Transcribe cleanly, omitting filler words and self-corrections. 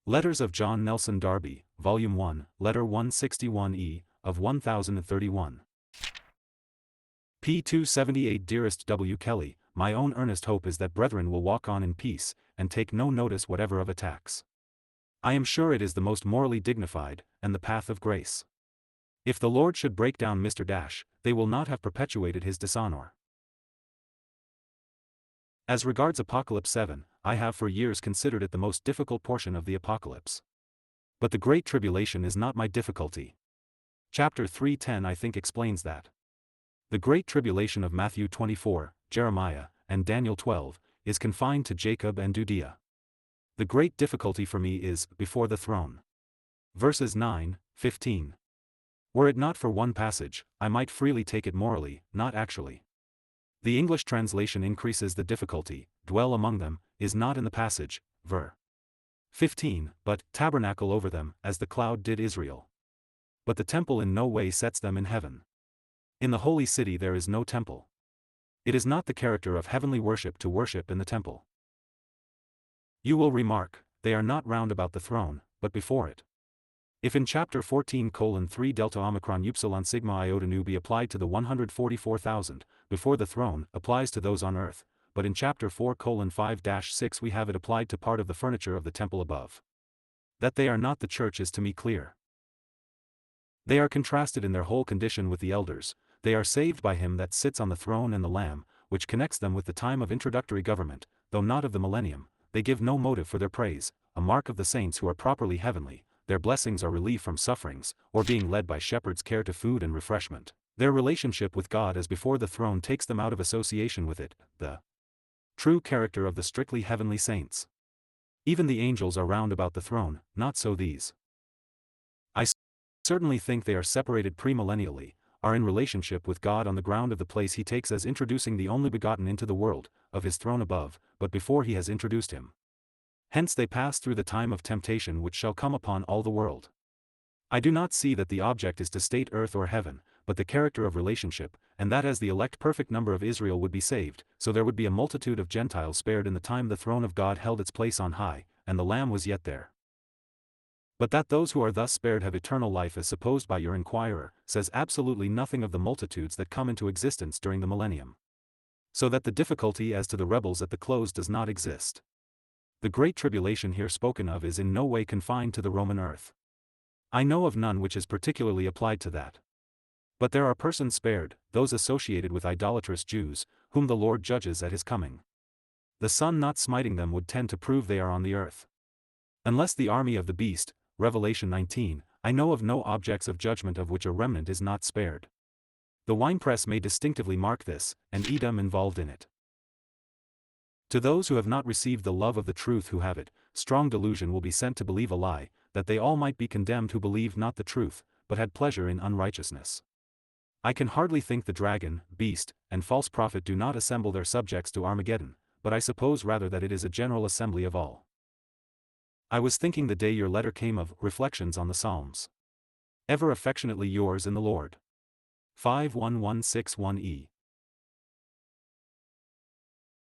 Letters of John Nelson Darby, Volume 1, Letter 161E, of 1031. p. 278. Dearest W. Kelly, my own earnest hope is that brethren will walk on in peace, and take no notice whatever of attacks. I am sure it is the most morally dignified, and the path of grace. If the Lord should break down Mr. Dash, they will not have perpetuated his dishonor. As regards Apocalypse 7, I have for years considered it the most difficult portion of the Apocalypse. But the Great Tribulation is not my difficulty. Chapter 3:10 I think explains that. The Great Tribulation of Matthew 24, Jeremiah, and Daniel 12, is confined to Jacob and Judea. The great difficulty for me is, before the throne. Verses 9, 15. Were it not for one passage, I might freely take it morally, not actually. The English translation increases the difficulty, dwell among them, is not in the passage, ver. 15, but tabernacle over them, as the cloud did Israel. But the temple in no way sets them in heaven. In the holy city there is no temple. It is not the character of heavenly worship to worship in the temple. You will remark, they are not round about the throne, but before it. If in chapter 14:3 delta omicron upsilon sigma iota nu be applied to the 144,000, before the throne, applies to those on earth, but in chapter 4:5-6 we have it applied to part of the furniture of the temple above. That they are not the church is to me clear. They are contrasted in their whole condition with the elders, they are saved by him that sits on the throne and the Lamb, which connects them with the time of introductory government, though not of the millennium. They give no motive for their praise, a mark of the saints who are properly heavenly. Their blessings are relief from sufferings, or being led by shepherd's care to food and refreshment. Their relationship with God as before the throne takes them out of association with it, the true character of the strictly heavenly saints. Even the angels are round about the throne, not so these. I certainly think they are separated premillennially, are in relationship with God on the ground of the place he takes as introducing the only begotten into the world, of his throne above, but before he has introduced him. Hence they pass through the time of temptation which shall come upon all the world. I do not see that the object is to state earth or heaven, but the character of relationship, and that as the elect perfect number of Israel would be saved, so there would be a multitude of Gentiles spared in the time the throne of God held its place on high, and the Lamb was yet there. But that those who are thus spared have eternal life as supposed by your inquirer, says absolutely nothing of the multitudes that come into existence during the millennium. So that the difficulty as to the rebels at the close does not exist. The Great Tribulation here spoken of is in no way confined to the Roman earth. I know of none which is particularly applied to that. But there are persons spared, those associated with idolatrous Jews, whom the Lord judges at his coming. The sun not smiting them would tend to prove they are on the earth. Unless the army of the beast, Revelation 19, I know of no objects of judgment of which a remnant is not spared. The winepress may distinctively mark this, and Edom involved in it. To those who have not received the love of the truth who have it, strong delusion will be sent to believe a lie, that they all might be condemned who believed not the truth, but had pleasure in unrighteousness. I can hardly think the dragon, beast, and false prophet do not assemble their subjects to Armageddon, but I suppose rather that it is a general assembly of all. I was thinking the day your letter came of Reflections on the Psalms. Ever affectionately yours in the Lord. 51161E.